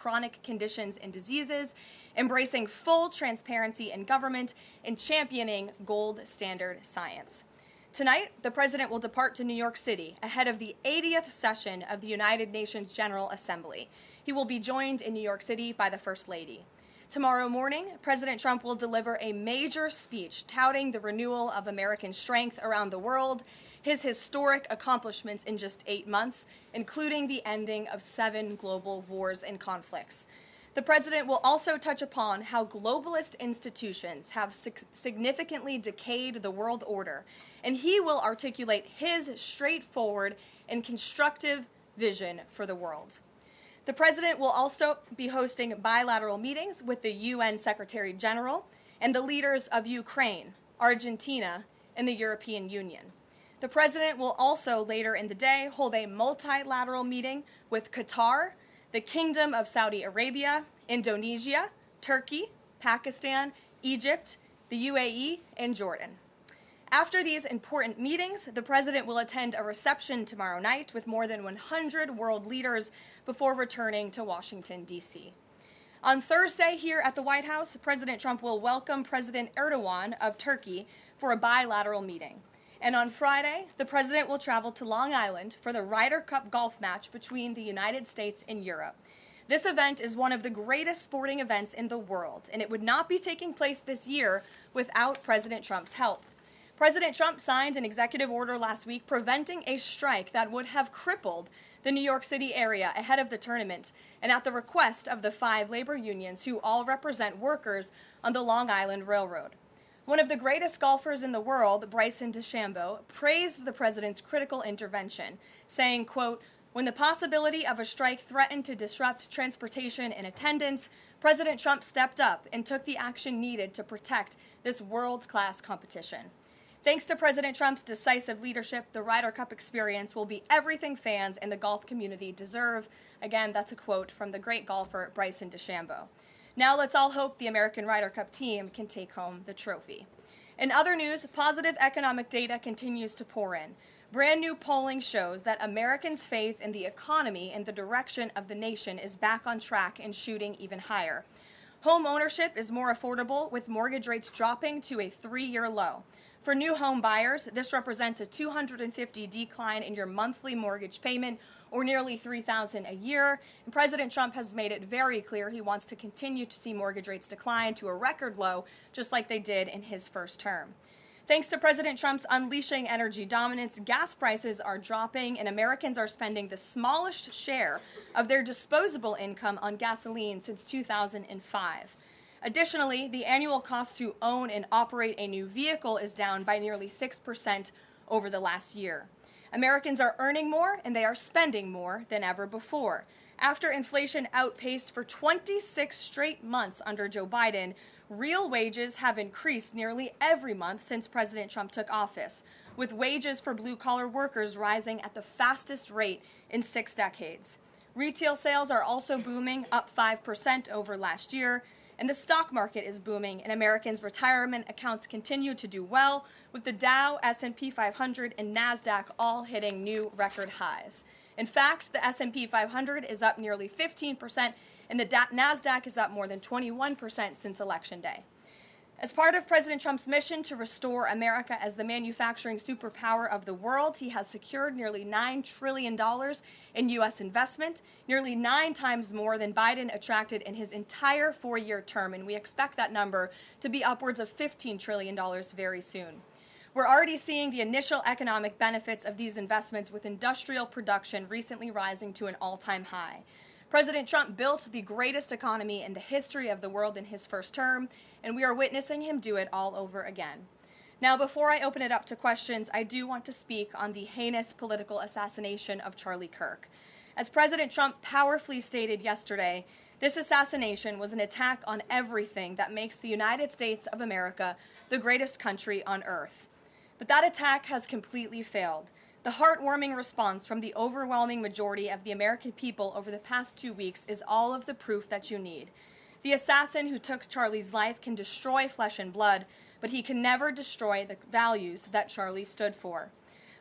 chronic conditions and diseases, embracing full transparency in government, and championing gold standard science. Tonight, the president will depart to New York City ahead of the 80th session of the United Nations General Assembly. He will be joined in New York City by the First Lady. Tomorrow morning, President Trump will deliver a major speech touting the renewal of American strength around the world, his historic accomplishments in just 8 months, including the ending of 7 global wars and conflicts. The president will also touch upon how globalist institutions have significantly decayed the world order, and he will articulate his straightforward and constructive vision for the world. The president will also be hosting bilateral meetings with the UN Secretary General and the leaders of Ukraine, Argentina, and the European Union. The president will also later in the day hold a multilateral meeting with Qatar, the Kingdom of Saudi Arabia, Indonesia, Turkey, Pakistan, Egypt, the UAE, and Jordan. After these important meetings, the president will attend a reception tomorrow night with more than 100 world leaders before returning to Washington, D.C. On Thursday here at the White House, President Trump will welcome President Erdogan of Turkey for a bilateral meeting. And on Friday, the president will travel to Long Island for the Ryder Cup golf match between the United States and Europe. This event is one of the greatest sporting events in the world, and it would not be taking place this year without President Trump's help. President Trump signed an executive order last week preventing a strike that would have crippled the New York City area ahead of the tournament, and at the request of the 5 labor unions who all represent workers on the Long Island Railroad. One of the greatest golfers in the world, Bryson DeChambeau, praised the president's critical intervention, saying, quote, "When the possibility of a strike threatened to disrupt transportation and attendance, President Trump stepped up and took the action needed to protect this world-class competition." Thanks to President Trump's decisive leadership, the Ryder Cup experience will be everything fans and the golf community deserve. Again, that's a quote from the great golfer Bryson DeChambeau. Now let's all hope the American Ryder Cup team can take home the trophy. In other news, positive economic data continues to pour in. Brand new polling shows that Americans' faith in the economy and the direction of the nation is back on track and shooting even higher. Home ownership is more affordable, with mortgage rates dropping to a 3-year low. For new home buyers, this represents a $250 decline in your monthly mortgage payment, or nearly $3,000 a year. And President Trump has made it very clear he wants to continue to see mortgage rates decline to a record low, just like they did in his first term. Thanks to President Trump's unleashing energy dominance, gas prices are dropping, and Americans are spending the smallest share of their disposable income on gasoline since 2005. Additionally, the annual cost to own and operate a new vehicle is down by nearly 6% over the last year. Americans are earning more and they are spending more than ever before. After inflation outpaced for 26 straight months under Joe Biden, real wages have increased nearly every month since President Trump took office, with wages for blue-collar workers rising at the fastest rate in 6 decades. Retail sales are also booming, up 5% over last year, and the stock market is booming, and Americans' retirement accounts continue to do well, with the Dow, S&P 500, and NASDAQ all hitting new record highs. In fact, the S&P 500 is up nearly 15%, and the NASDAQ is up more than 21% since Election Day. As part of President Trump's mission to restore America as the manufacturing superpower of the world, he has secured nearly $9 trillion in U.S. investment, nearly 9 times more than Biden attracted in his entire 4-year term, and we expect that number to be upwards of $15 trillion very soon. We're already seeing the initial economic benefits of these investments, with industrial production recently rising to an all-time high. President Trump built the greatest economy in the history of the world in his first term, and we are witnessing him do it all over again. Now, before I open it up to questions, I do want to speak on the heinous political assassination of Charlie Kirk. As President Trump powerfully stated yesterday, this assassination was an attack on everything that makes the United States of America the greatest country on earth. But that attack has completely failed. The heartwarming response from the overwhelming majority of the American people over the past 2 weeks is all of the proof that you need. The assassin who took Charlie's life can destroy flesh and blood, but he can never destroy the values that Charlie stood for.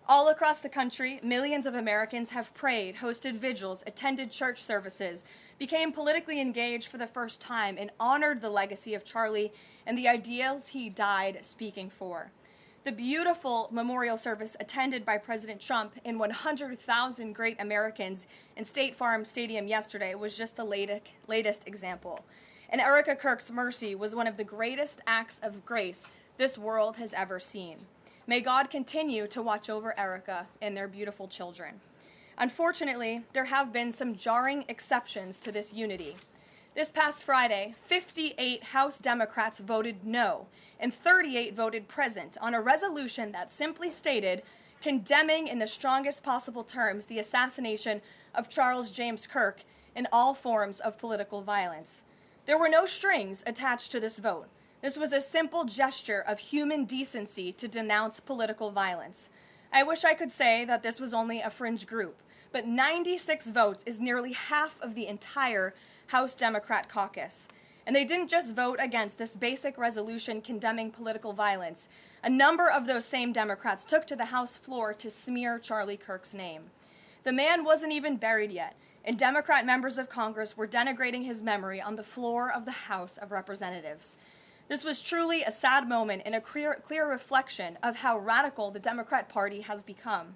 All across the country, millions of Americans have prayed, hosted vigils, attended church services, became politically engaged for the first time, and honored the legacy of Charlie and the ideals he died speaking for. The beautiful memorial service attended by President Trump and 100,000 great Americans in State Farm Stadium yesterday was just the latest example. And Erica Kirk's mercy was one of the greatest acts of grace this world has ever seen. May God continue to watch over Erica and their beautiful children. Unfortunately, there have been some jarring exceptions to this unity. This past Friday, 58 House Democrats voted no, and 38 voted present on a resolution that simply stated, condemning in the strongest possible terms the assassination of Charles James Kirk and all forms of political violence. There were no strings attached to this vote. This was a simple gesture of human decency to denounce political violence. I wish I could say that this was only a fringe group, but 96 votes is nearly half of the entire House Democrat caucus. And they didn't just vote against this basic resolution condemning political violence. A number of those same Democrats took to the House floor to smear Charlie Kirk's name. The man wasn't even buried yet, and Democrat members of Congress were denigrating his memory on the floor of the House of Representatives. This was truly a sad moment and a clear reflection of how radical the Democrat Party has become.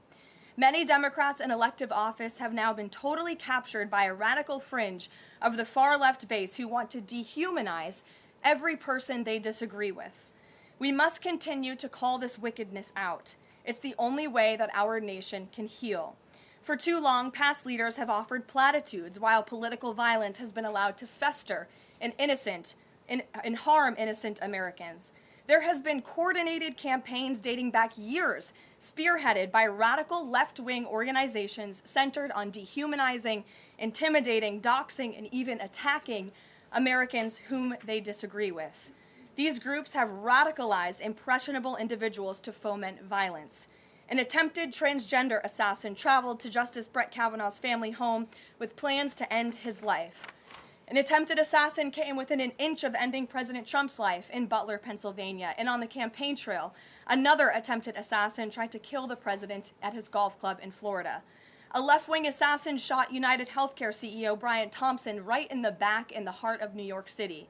Many Democrats in elective office have now been totally captured by a radical fringe of the far-left base who want to dehumanize every person they disagree with. We must continue to call this wickedness out. It's the only way that our nation can heal. For too long, past leaders have offered platitudes while political violence has been allowed to fester and harm innocent Americans. There has been coordinated campaigns dating back years, spearheaded by radical left-wing organizations centered on dehumanizing, intimidating, doxing, and even attacking Americans whom they disagree with. These groups have radicalized impressionable individuals to foment violence. An attempted transgender assassin traveled to Justice Brett Kavanaugh's family home with plans to end his life. An attempted assassin came within an inch of ending President Trump's life in Butler, Pennsylvania, and on the campaign trail, another attempted assassin tried to kill the president at his golf club in Florida. A left-wing assassin shot United Healthcare CEO Brian Thompson right in the back in the heart of New York City.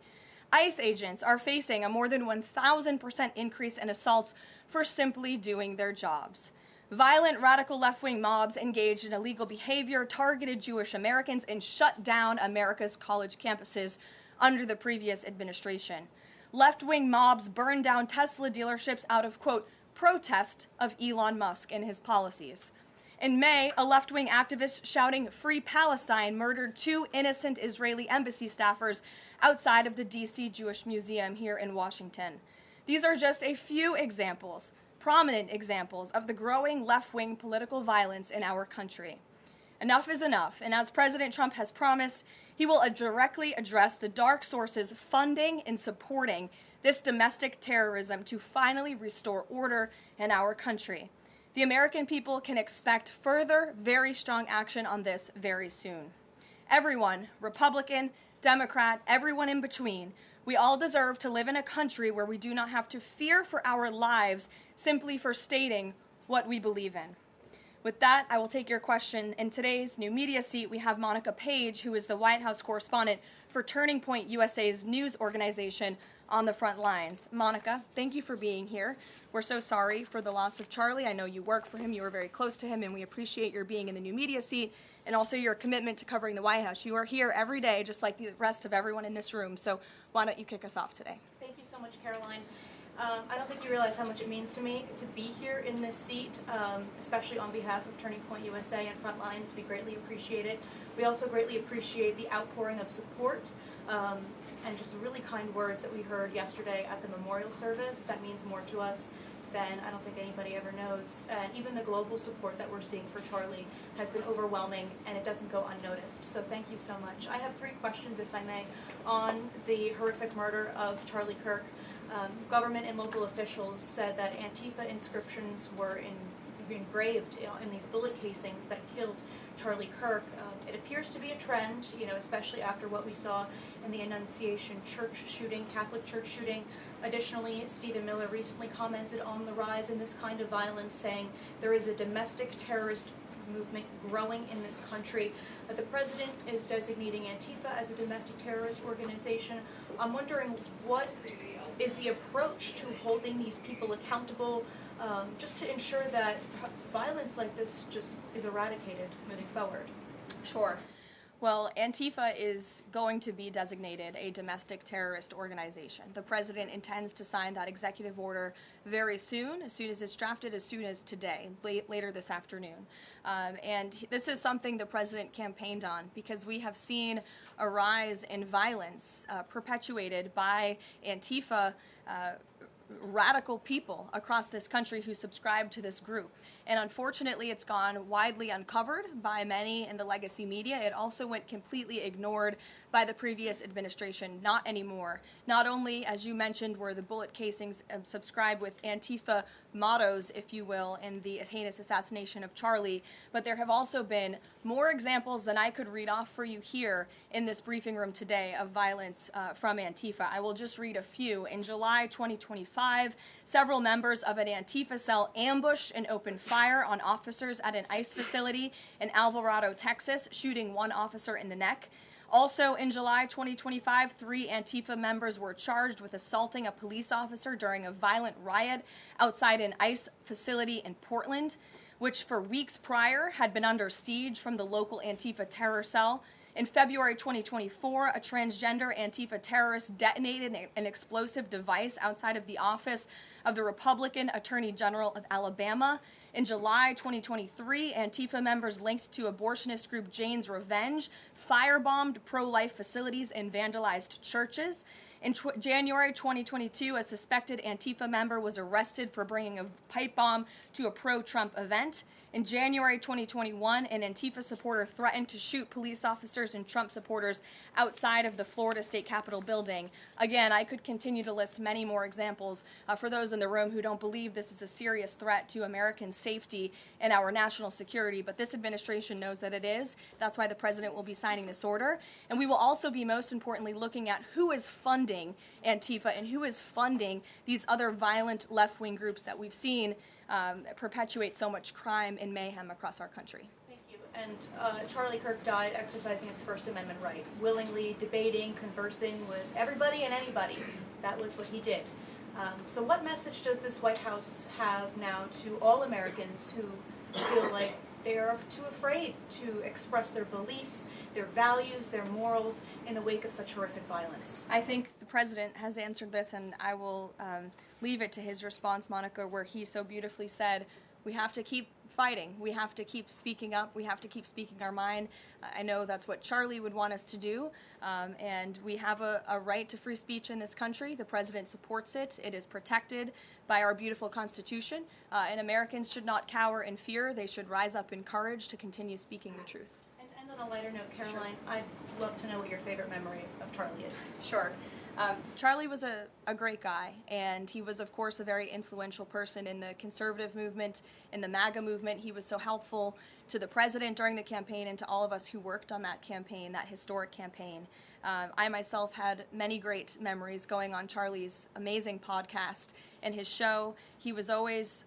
ICE agents are facing a more than 1,000% increase in assaults for simply doing their jobs. Violent radical left-wing mobs engaged in illegal behavior, targeted Jewish Americans, and shut down America's college campuses under the previous administration. Left-wing mobs burned down Tesla dealerships out of, quote, protest of Elon Musk and his policies. In May, a left-wing activist shouting "Free Palestine" murdered 2 innocent Israeli embassy staffers outside of the D.C. Jewish Museum here in Washington. These are just a few examples, prominent examples, of the growing left-wing political violence in our country. Enough is enough, and as President Trump has promised, he will directly address the dark sources funding and supporting this domestic terrorism to finally restore order in our country. The American people can expect further, very strong action on this very soon. Everyone, Republican, Democrat, everyone in between, we all deserve to live in a country where we do not have to fear for our lives simply for stating what we believe in. With that, I will take your question. In today's new media seat, we have Monica Page, who is the White House correspondent for Turning Point USA's news organization, on the front lines. Monica, thank you for being here. We're so sorry for the loss of Charlie. I know you work for him, you were very close to him, and we appreciate your being in the new media seat and also your commitment to covering the White House. You are here every day, just like the rest of everyone in this room, so why don't you kick us off today? Thank you so much, Karoline. I don't think you realize how much it means to me to be here in this seat, especially on behalf of Turning Point USA and Frontlines. We greatly appreciate it. We also greatly appreciate the outpouring of support and just the really kind words that we heard yesterday at the memorial service. That means more to us than I don't think anybody ever knows. And even the global support that we're seeing for Charlie has been overwhelming, and it doesn't go unnoticed. So thank you so much. I have 3 questions, if I may, on the horrific murder of Charlie Kirk. Government and local officials said that Antifa inscriptions were engraved in these bullet casings that killed Charlie Kirk. It appears to be a trend, especially after what we saw in the Annunciation church shooting, Catholic church shooting. Additionally, Stephen Miller recently commented on the rise in this kind of violence, saying there is a domestic terrorist movement growing in this country. The president is designating Antifa as a domestic terrorist organization. I'm wondering, what is the approach to holding these people accountable, just to ensure that violence like this just is eradicated moving forward? Sure. Well, Antifa is going to be designated a domestic terrorist organization. The president intends to sign that executive order very soon as it's drafted, as soon as today, later this afternoon. And this is something the president campaigned on, because we have seen a rise in violence perpetuated by Antifa radical people across this country who subscribe to this group. And unfortunately, it's gone widely uncovered by many in the legacy media. It also went completely ignored by the previous administration. Not anymore. Not only, as you mentioned, were the bullet casings subscribed with Antifa mottos, if you will, in the heinous assassination of Charlie, but there have also been more examples than I could read off for you here in this briefing room today of violence from Antifa. I will just read a few. In July 2025, several members of an Antifa cell ambushed and opened fire on officers at an ICE facility in Alvarado, Texas, shooting one officer in the neck. Also in July 2025, 3 Antifa members were charged with assaulting a police officer during a violent riot outside an ICE facility in Portland, which for weeks prior had been under siege from the local Antifa terror cell. In February 2024, a transgender Antifa terrorist detonated an explosive device outside of the office of the Republican Attorney General of Alabama. In July 2023, Antifa members linked to abortionist group Jane's Revenge firebombed pro-life facilities and vandalized churches. In January 2022, a suspected Antifa member was arrested for bringing a pipe bomb to a pro-Trump event. In January 2021, an Antifa supporter threatened to shoot police officers and Trump supporters outside of the Florida State Capitol building. Again, I could continue to list many more examples for those in the room who don't believe this is a serious threat to American safety and our national security, but this administration knows that it is. That's why the president will be signing this order. And we will also be, most importantly, looking at who is funding Antifa and who is funding these other violent left-wing groups that we've seen perpetuate so much crime and mayhem across our country. Thank you. And Charlie Kirk died exercising his First Amendment right, willingly debating, conversing with everybody and anybody. That was what he did. So what message does this White House have now to all Americans who feel like they are too afraid to express their beliefs, their values, their morals in the wake of such horrific violence? I think the president has answered this, and I will leave it to his response, Monica, where he so beautifully said, we have to keep fighting. We have to keep speaking up. We have to keep speaking our mind. I know that's what Charlie would want us to do, and we have a right to free speech in this country. The president supports it. It is protected by our beautiful Constitution, and Americans should not cower in fear. They should rise up in courage to continue speaking the truth. And to end on a lighter note, Karoline, sure. I'd love to know what your favorite memory of Charlie is. Sure. Charlie was a great guy, and he was, of course, a very influential person in the conservative movement, in the MAGA movement. He was so helpful to the president during the campaign and to all of us who worked on that campaign, that historic campaign. I myself had many great memories going on Charlie's amazing podcast and his show. He was always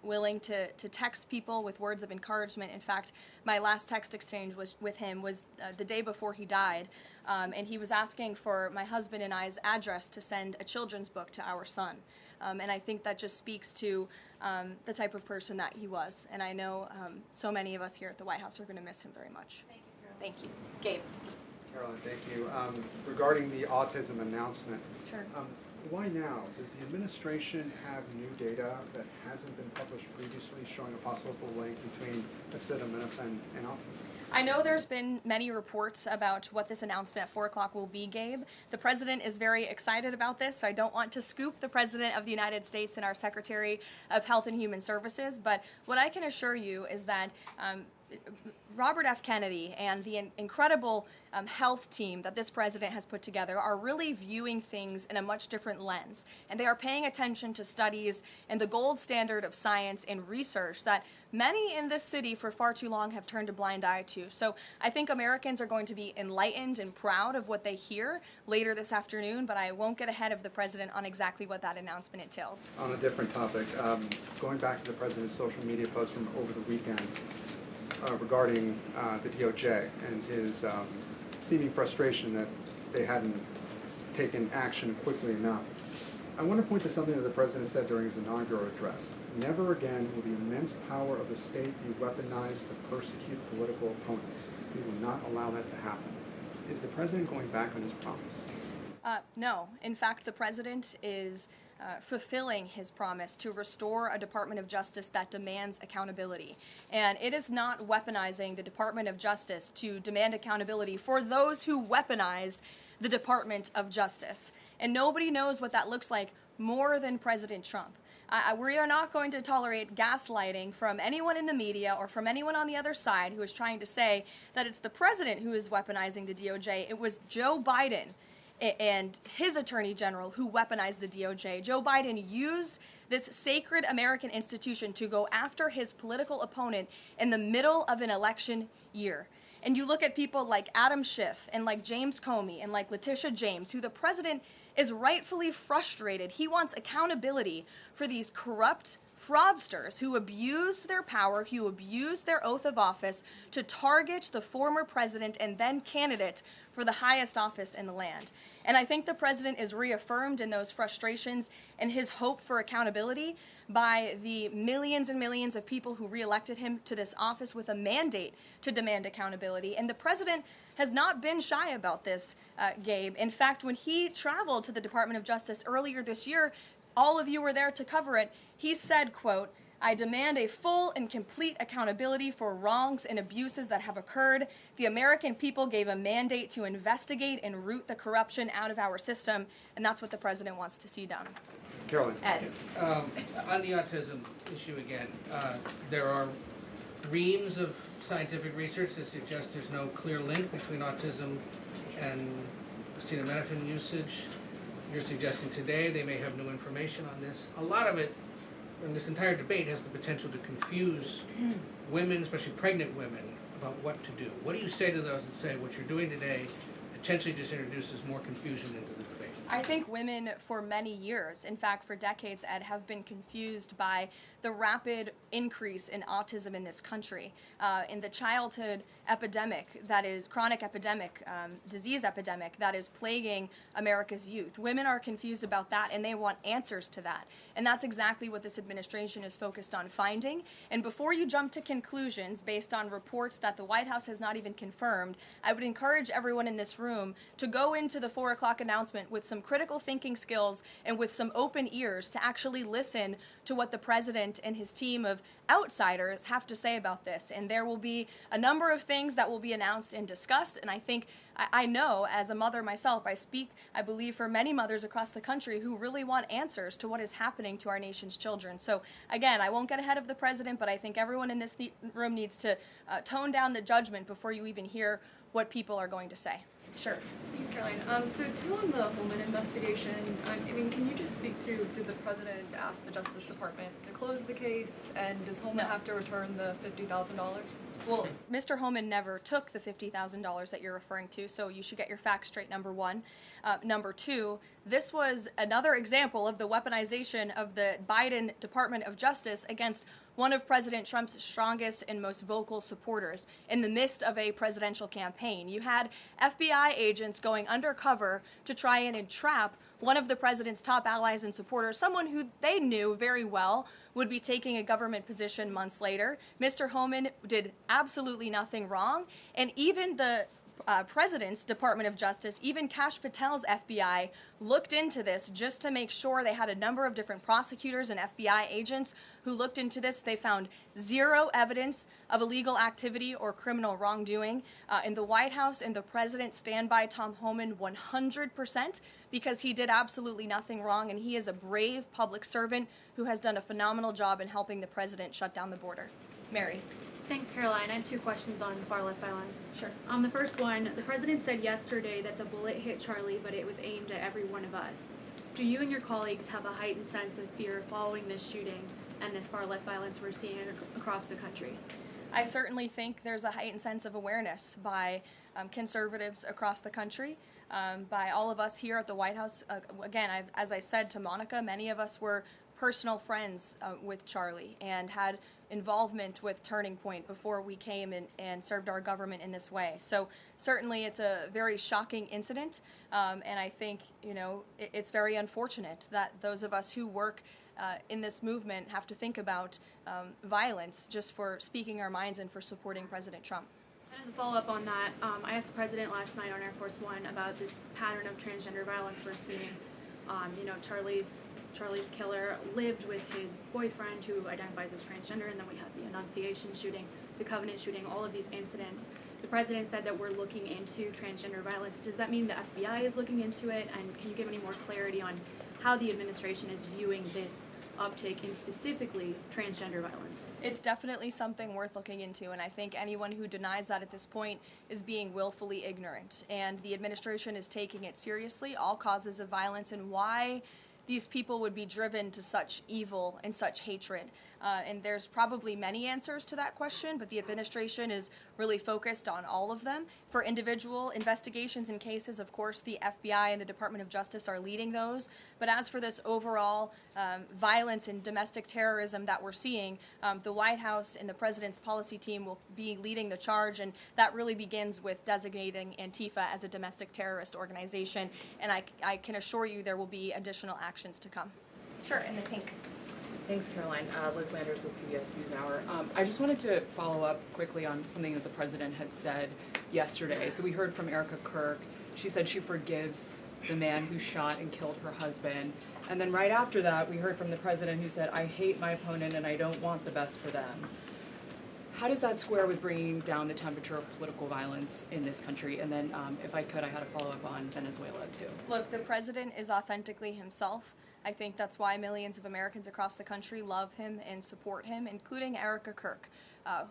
willing to text people with words of encouragement. In fact, my last text exchange with him was the day before he died, and he was asking for my husband and I's address to send a children's book to our son. And I think that just speaks to the type of person that he was. And I know so many of us here at the White House are going to miss him very much. Thank you, Caroline. Thank you. Gabe. Caroline, thank you. Regarding the autism announcement, Sure. Why now? Does the administration have new data that hasn't been published previously showing a possible link between acetaminophen and autism? I know there's been many reports about what this announcement at 4 o'clock will be, Gabe. The president is very excited about this, so I don't want to scoop the president of the United States and our Secretary of Health and Human Services, but what I can assure you is that Robert F. Kennedy and the incredible health team that this president has put together are really viewing things in a much different lens. And they are paying attention to studies and the gold standard of science and research that many in this city for far too long have turned a blind eye to. So I think Americans are going to be enlightened and proud of what they hear later this afternoon, but I won't get ahead of the president on exactly what that announcement entails. On a different topic, going back to the president's social media post from over the weekend, regarding the DOJ and his seeming frustration that they hadn't taken action quickly enough. I want to point to something that the president said during his inaugural address. Never again will the immense power of the state be weaponized to persecute political opponents. We will not allow that to happen. Is the president going back on his promise? No. In fact, the president is fulfilling his promise to restore a Department of Justice that demands accountability. And it is not weaponizing the Department of Justice to demand accountability for those who weaponized the Department of Justice. And nobody knows what that looks like more than President Trump. We are not going to tolerate gaslighting from anyone in the media or from anyone on the other side who is trying to say that it's the president who is weaponizing the DOJ. It was Joe Biden and his attorney general who weaponized the DOJ. Joe Biden used this sacred American institution to go after his political opponent in the middle of an election year. And you look at people like Adam Schiff and like James Comey and like Letitia James, who the president is rightfully frustrated. He wants accountability for these corrupt fraudsters who abused their power, who abused their oath of office to target the former president and then candidate for the highest office in the land. And I think the president is reaffirmed in those frustrations and his hope for accountability by the millions and millions of people who reelected him to this office with a mandate to demand accountability. And the president has not been shy about this, Gabe. In fact, when he traveled to the Department of Justice earlier this year, all of you were there to cover it, he said, quote, "I demand a full and complete accountability for wrongs and abuses that have occurred. The American people gave a mandate to investigate and root the corruption out of our system," and that's what the president wants to see done. Karoline. Ed. On the autism issue again, there are reams of scientific research that suggests there's no clear link between autism and acetaminophen usage. You're suggesting today they may have new information on this. A lot of it, and this entire debate, has the potential to confuse women, especially pregnant women, about what to do. What do you say to those that say what you're doing today potentially just introduces more confusion into the debate? I think women for many years, in fact for decades, Ed, have been confused by the rapid increase in autism in this country, in the childhood epidemic that is, chronic epidemic, disease epidemic that is plaguing America's youth. Women are confused about that and they want answers to that. And that's exactly what this administration is focused on finding. And before you jump to conclusions based on reports that the White House has not even confirmed, I would encourage everyone in this room to go into the 4 o'clock announcement with some critical thinking skills and with some open ears to actually listen to what the president and his team of outsiders have to say about this. And there will be a number of things that will be announced and discussed. And I think, I know as a mother myself, I speak, I believe, for many mothers across the country who really want answers to what is happening to our nation's children. So again, I won't get ahead of the president, but I think everyone in this room needs to tone down the judgment before you even hear what people are going to say. Sure. Thanks, Caroline. So too on the Holman investigation, I mean, can you just speak to, did the president ask the Justice Department to close the case, and does Holman have to return the $50,000? Well, Mr. Holman never took the $50,000 that you're referring to, so you should get your facts straight, number one. Number two, this was another example of the weaponization of the Biden Department of Justice against one of President Trump's strongest and most vocal supporters in the midst of a presidential campaign. You had FBI agents going undercover to try and entrap one of the president's top allies and supporters, someone who they knew very well would be taking a government position months later. Mr. Holman did absolutely nothing wrong, and even the President's Department of Justice, even Kash Patel's FBI, looked into this just to make sure. They had a number of different prosecutors and FBI agents who looked into this. They found zero evidence of illegal activity or criminal wrongdoing. In the White House and the President stand by Tom Holman 100% because he did absolutely nothing wrong, and he is a brave public servant who has done a phenomenal job in helping the President shut down the border. Mary. Thanks, Caroline. I have two questions on far-left violence. Sure. The first one, the president said yesterday that the bullet hit Charlie, but it was aimed at every one of us. Do you and your colleagues have a heightened sense of fear following this shooting and this far-left violence we're seeing across the country? I certainly think there's a heightened sense of awareness by conservatives across the country, by all of us here at the White House. Again, as I said to Monica, many of us were personal friends with Charlie and had involvement with Turning Point before we came and served our government in this way. So certainly it's a very shocking incident, and I think, it's very unfortunate that those of us who work in this movement have to think about violence just for speaking our minds and for supporting President Trump. And as a follow-up on that, I asked the president last night on Air Force One about this pattern of transgender violence we're seeing. Charlie's killer lived with his boyfriend who identifies as transgender, and then we had the Annunciation shooting, the Covenant shooting, all of these incidents. The president said that we're looking into transgender violence. Does that mean the FBI is looking into it? And can you give any more clarity on how the administration is viewing this uptick in specifically transgender violence? It's definitely something worth looking into, and I think anyone who denies that at this point is being willfully ignorant. And the administration is taking it seriously, all causes of violence, and why these people would be driven to such evil and such hatred. And there's probably many answers to that question, but the administration is really focused on all of them. For individual investigations and cases, of course, the FBI and the Department of Justice are leading those. But as for this overall violence and domestic terrorism that we're seeing, the White House and the president's policy team will be leading the charge, and that really begins with designating Antifa as a domestic terrorist organization. And I can assure you there will be additional actions to come. Sure, in the pink. Thanks, Caroline. Liz Landers with PBS NewsHour. I just wanted to follow up quickly on something that the president had said yesterday. So we heard from Kirk. She said she forgives the man who shot and killed her husband. And then right after that, we heard from the president who said, I hate my opponent and I don't want the best for them. How does that square with bringing down the temperature of political violence in this country? And then, if I could, I had a follow-up on Venezuela, too. Look, the president is authentically himself. I think that's why millions of Americans across the country love him and support him, including Kirk,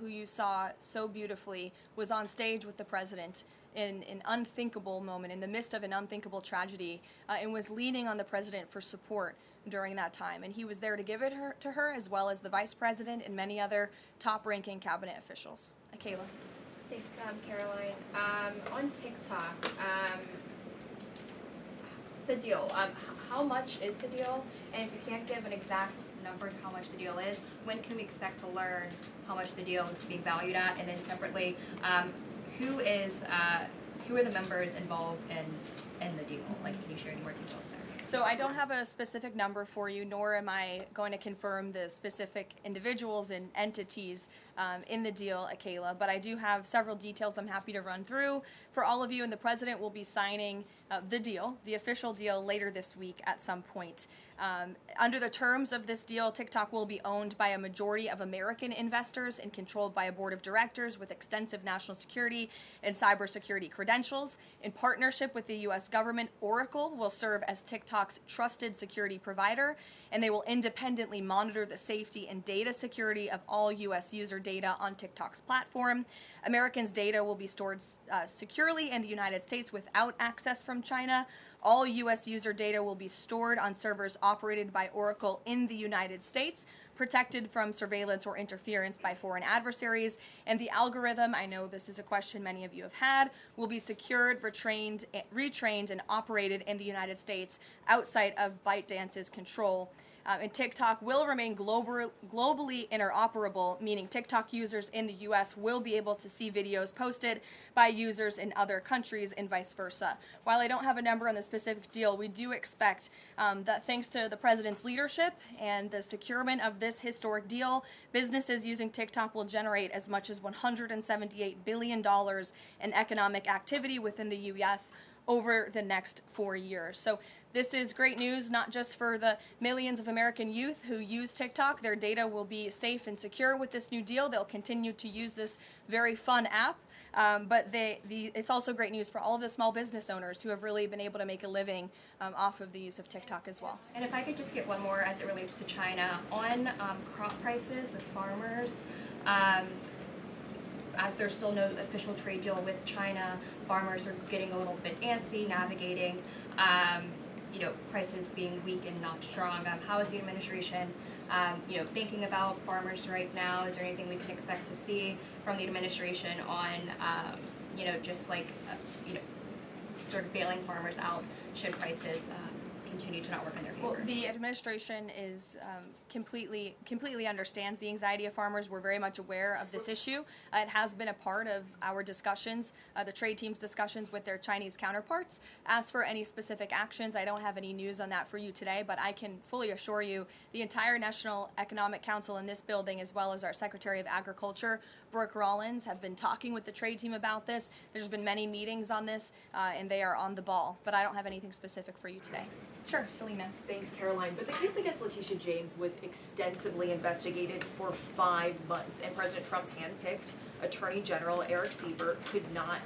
who you saw so beautifully was on stage with the president in an unthinkable moment, in the midst of an unthinkable tragedy, and was leaning on the president for support during that time. And he was there to give it to her, as well as the vice president and many other top-ranking cabinet officials. Kayla. Thanks, Caroline. On TikTok, the deal. How much is the deal? And if you can't give an exact number to how much the deal is, when can we expect to learn how much the deal is being valued at? And then separately, who are the members involved in the deal? Like, can you share any more details there? So I don't have a specific number for you, nor am I going to confirm the specific individuals and entities in the deal, Kayla, but I do have several details I'm happy to run through for all of you, and the president will be signing the deal, the official deal, later this week at some point. Under the terms of this deal, TikTok will be owned by a majority of American investors and controlled by a board of directors with extensive national security and cybersecurity credentials. In partnership with the U.S. government, Oracle will serve as TikTok's trusted security provider, and they will independently monitor the safety and data security of all U.S. user data on TikTok's platform. Americans' data will be stored securely in the United States without access from China. All U.S. user data will be stored on servers operated by Oracle in the United States, protected from surveillance or interference by foreign adversaries. And the algorithm, I know this is a question many of you have had, will be secured, retrained, and operated in the United States outside of ByteDance's control. And TikTok will remain globally interoperable, meaning TikTok users in the U.S. will be able to see videos posted by users in other countries and vice versa. While I don't have a number on the specific deal, we do expect that thanks to the president's leadership and the securement of this historic deal, businesses using TikTok will generate as much as $178 billion in economic activity within the U.S. over the next 4 years. So this is great news, not just for the millions of American youth who use TikTok. Their data will be safe and secure with this new deal. They'll continue to use this very fun app. But it's also great news for all of the small business owners who have really been able to make a living off of the use of TikTok as well. And if I could just get one more as it relates to China, on crop prices with farmers, as there's still no official trade deal with China, farmers are getting a little bit antsy, navigating, prices being weak and not strong. How is the administration, thinking about farmers right now? Is there anything we can expect to see from the administration on, sort of bailing farmers out should prices continue to not work in their favor? Well, the administration is completely understands the anxiety of farmers. We're very much aware of this issue. It has been a part of our discussions, the trade team's discussions with their Chinese counterparts. As for any specific actions, I don't have any news on that for you today, but I can fully assure you the entire National Economic Council in this building, as well as our Secretary of Agriculture, Brooke Rollins, have been talking with the trade team about this. There's been many meetings on this, and they are on the ball, but I don't have anything specific for you today. Sure, Selena. Thanks, Caroline. But the case against Letitia James was extensively investigated for 5 months, and President Trump's handpicked Attorney General Eric Siebert could not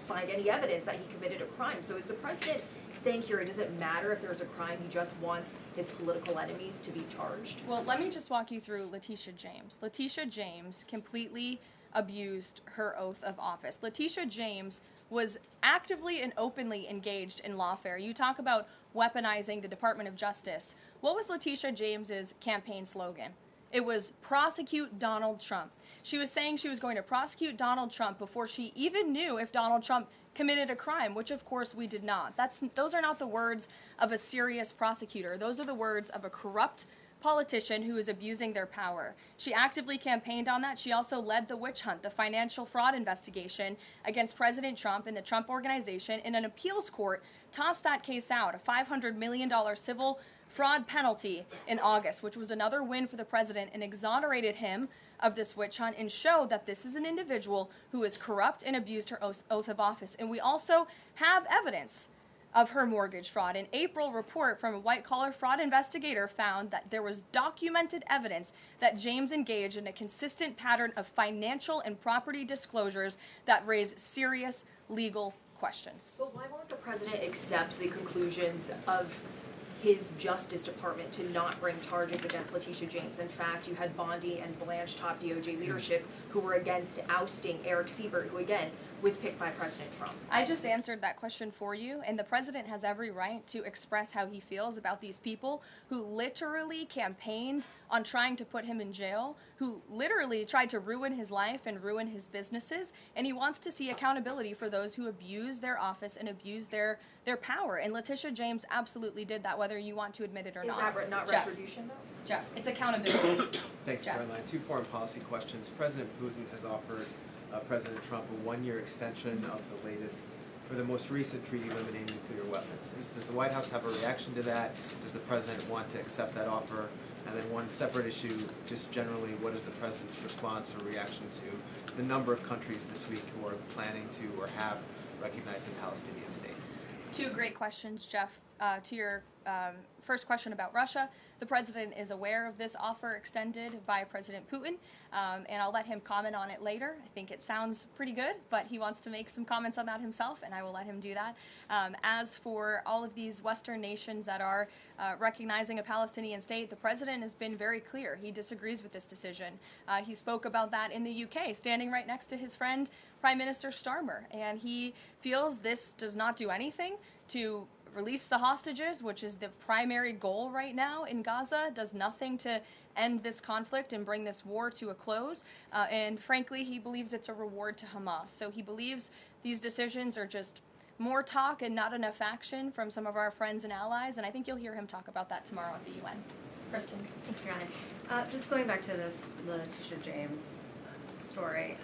find any evidence that he committed a crime. So is the president saying here it doesn't matter if there's a crime, he just wants his political enemies to be charged? Well, let me just walk you through Letitia James. Letitia James completely abused her oath of office. Letitia James was actively and openly engaged in lawfare. You talk about weaponizing the Department of Justice. What was Letitia James's campaign slogan? It was prosecute Donald Trump. She was saying she was going to prosecute Donald Trump before she even knew if Donald Trump committed a crime, which of course we did not. Those are not the words of a serious prosecutor. Those are the words of a corrupt politician who is abusing their power. She actively campaigned on that. She also led the witch hunt, the financial fraud investigation against President Trump and the Trump Organization, and an appeals court tossed that case out, a $500 million civil fraud penalty in August, which was another win for the president and exonerated him of this witch hunt and showed that this is an individual who is corrupt and abused her oath of office. And we also have evidence of her mortgage fraud. An April report from a white-collar fraud investigator found that there was documented evidence that James engaged in a consistent pattern of financial and property disclosures that raise serious legal questions. But why won't the president accept the conclusions of his Justice Department to not bring charges against Letitia James? In fact, you had Bondi and Blanche top DOJ leadership who were against ousting Eric Siebert, who again was picked by President Trump. I just answered that question for you, and the president has every right to express how he feels about these people who literally campaigned on trying to put him in jail, who literally tried to ruin his life and ruin his businesses, and he wants to see accountability for those who abuse their office and abuse their power. And Letitia James absolutely did that, whether you want to admit it or not. Is that not Jeff. retribution, though? Jeff, it's accountability. Thanks, Jeff. Caroline. 2 foreign policy questions. President Putin has offered President Trump a 1-year extension of the most recent treaty limiting nuclear weapons. Does the White House have a reaction to that? Does the president want to accept that offer? And then one separate issue, just generally, what is the president's response or reaction to the number of countries this week who are planning to or have recognized a Palestinian state? 2 great questions, Jeff. To your first question about Russia, the president is aware of this offer extended by President Putin, and I'll let him comment on it later. I think it sounds pretty good, but he wants to make some comments on that himself, and I will let him do that. As for all of these Western nations that are recognizing a Palestinian state, the president has been very clear. He disagrees with this decision. He spoke about that in the UK, standing right next to his friend, Prime Minister Starmer, and he feels this does not do anything to release the hostages, which is the primary goal right now in Gaza, does nothing to end this conflict and bring this war to a close. And frankly, he believes it's a reward to Hamas. So he believes these decisions are just more talk and not enough action from some of our friends and allies. And I think you'll hear him talk about that tomorrow at the UN. Kristen. Thanks, Caroline. Just going back to this Letitia James story.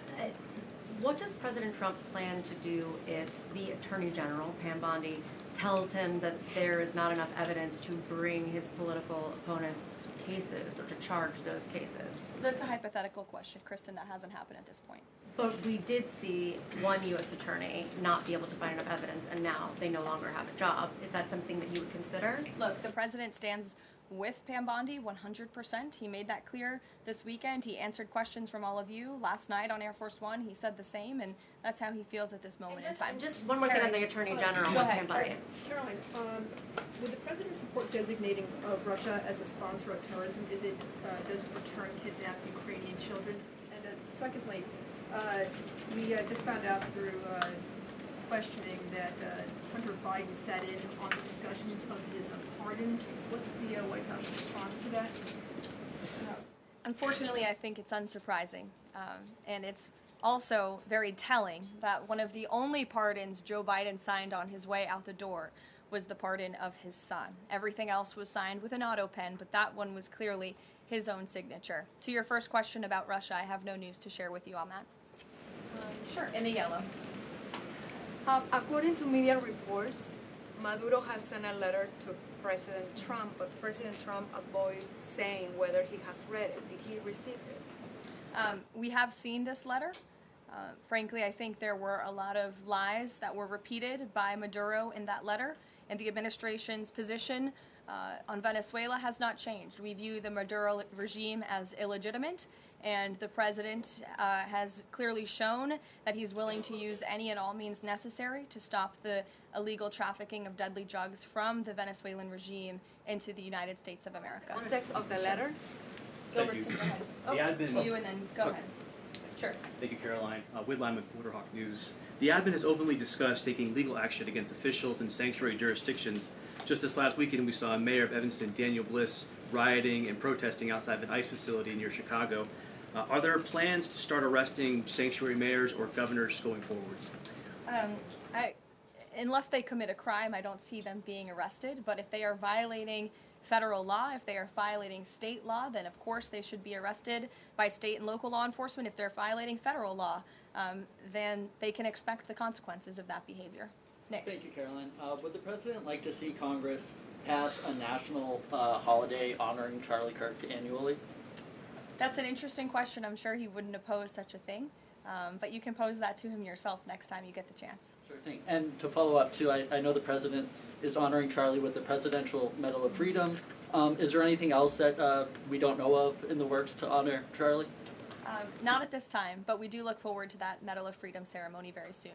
What does President Trump plan to do if the Attorney General, Pam Bondi, tells him that there is not enough evidence to bring his political opponents' cases or to charge those cases? That's a hypothetical question, Kristen. That hasn't happened at this point. But we did see one U.S. attorney not be able to find enough evidence, and now they no longer have a job. Is that something that you would consider? Look, the president stands with Pam Bondi 100%. He made that clear this weekend. He answered questions from all of you last night on Air Force One. He said the same, and that's how he feels at this moment in time. Just one more thing on the Attorney General Go with ahead. Pam Bondi. Caroline, would the president support designating Russia as a sponsor of terrorism if it doesn't return kidnapped Ukrainian children? And secondly, We just found out through questioning that Hunter Biden sat in on the discussions of his pardons. What's the White House response to that? Unfortunately, I think it's unsurprising, and it's also very telling that one of the only pardons Joe Biden signed on his way out the door was the pardon of his son. Everything else was signed with an auto pen, but that one was clearly his own signature. To your first question about Russia, I have no news to share with you on that. Sure, in the yellow. According to media reports, Maduro has sent a letter to President Trump, but President Trump avoided saying whether he has read it. Did he receive it? We have seen this letter. Frankly, I think there were a lot of lies that were repeated by Maduro in that letter, and the administration's position on Venezuela has not changed. We view the Maduro regime as illegitimate, and the president has clearly shown that he's willing to use any and all means necessary to stop the illegal trafficking of deadly drugs from the Venezuelan regime into the United States of America. Context of the letter? Gilbertson, go ahead. The admin. To you and then go ahead. Sure. Thank you, Caroline. Whitline with Waterhawk News. The admin has openly discussed taking legal action against officials in sanctuary jurisdictions. Just this last weekend, we saw Mayor of Evanston, Daniel Bliss, rioting and protesting outside of an ICE facility near Chicago. Are there plans to start arresting sanctuary mayors or governors going forwards? Unless they commit a crime, I don't see them being arrested. But if they are violating federal law, if they are violating state law, then of course they should be arrested by state and local law enforcement. If they're violating federal law, then they can expect the consequences of that behavior. Nick. Thank you, Caroline. Would the president like to see Congress pass a national holiday honoring Charlie Kirk annually? That's an interesting question. I'm sure he wouldn't oppose such a thing. But you can pose that to him yourself next time you get the chance. Sure thing. And to follow up, too, I know the president is honoring Charlie with the Presidential Medal of Freedom. Is there anything else that we don't know of in the works to honor Charlie? Not at this time, but we do look forward to that Medal of Freedom ceremony very soon.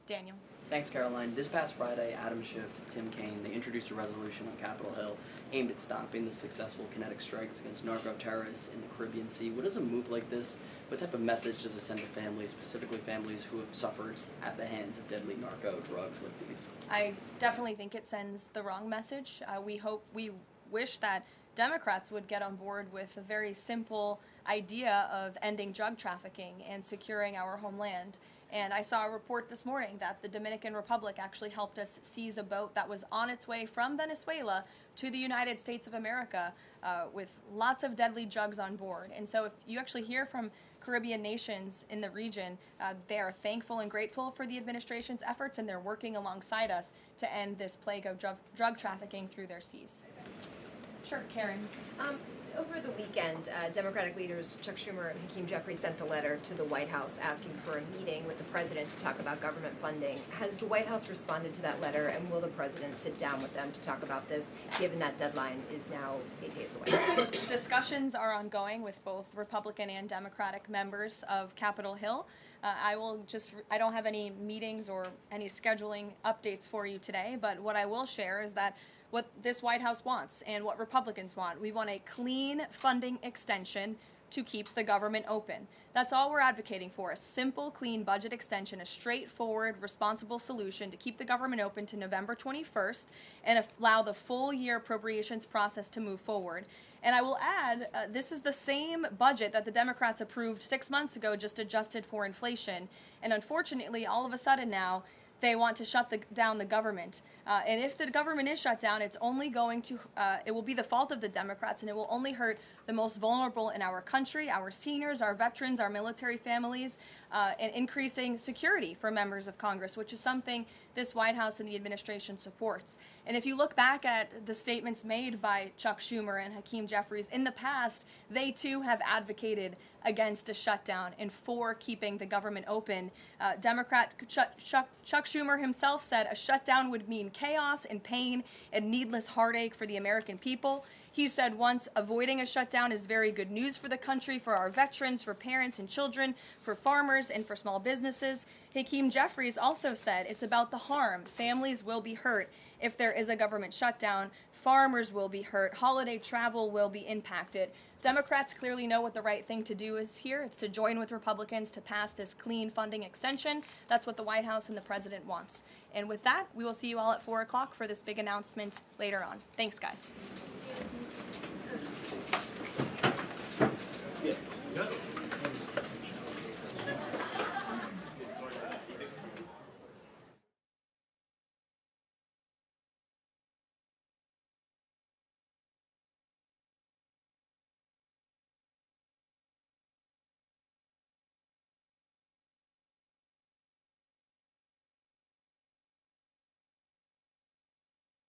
Daniel. Thanks, Caroline. This past Friday, Adam Schiff, Tim Kaine, they introduced a resolution on Capitol Hill aimed at stopping the successful kinetic strikes against narco-terrorists in the Caribbean Sea. What does a move like this, what type of message does it send to families, specifically families who have suffered at the hands of deadly narco drugs like these? I definitely think it sends the wrong message. We wish that Democrats would get on board with a very simple idea of ending drug trafficking and securing our homeland. And I saw a report this morning that the Dominican Republic actually helped us seize a boat that was on its way from Venezuela to the United States of America with lots of deadly drugs on board. And so if you actually hear from Caribbean nations in the region, they are thankful and grateful for the administration's efforts, and they're working alongside us to end this plague of drug trafficking through their seas. Sure, Karen. Over the weekend, Democratic leaders Chuck Schumer and Hakeem Jeffries sent a letter to the White House asking for a meeting with the president to talk about government funding. Has the White House responded to that letter, and will the president sit down with them to talk about this, given that deadline is now 8 days away? Discussions are ongoing with both Republican and Democratic members of Capitol Hill. I don't have any meetings or any scheduling updates for you today, but what I will share is that what this White House wants and what Republicans want. We want a clean funding extension to keep the government open. That's all we're advocating for, a simple, clean budget extension, a straightforward, responsible solution to keep the government open to November 21st and allow the full year appropriations process to move forward. And I will add, this is the same budget that the Democrats approved 6 months ago, just adjusted for inflation. And unfortunately, all of a sudden now, they want to shut down the government. And if the government is shut down, it's only going to, it will be the fault of the Democrats, and it will only hurt the most vulnerable in our country, our seniors, our veterans, our military families, and increasing security for members of Congress, which is something this White House and the administration supports. And if you look back at the statements made by Chuck Schumer and Hakeem Jeffries in the past, they too have advocated against a shutdown and for keeping the government open. Democrat Chuck Schumer himself said a shutdown would mean chaos and pain and needless heartache for the American people. He said once, avoiding a shutdown is very good news for the country, for our veterans, for parents and children, for farmers, and for small businesses. Hakeem Jeffries also said it's about the harm. Families will be hurt if there is a government shutdown. Farmers will be hurt. Holiday travel will be impacted. Democrats clearly know what the right thing to do is here. It's to join with Republicans to pass this clean funding extension. That's what the White House and the president wants. And with that, we will see you all at 4 o'clock for this big announcement later on. Thanks, guys. Yes. Go.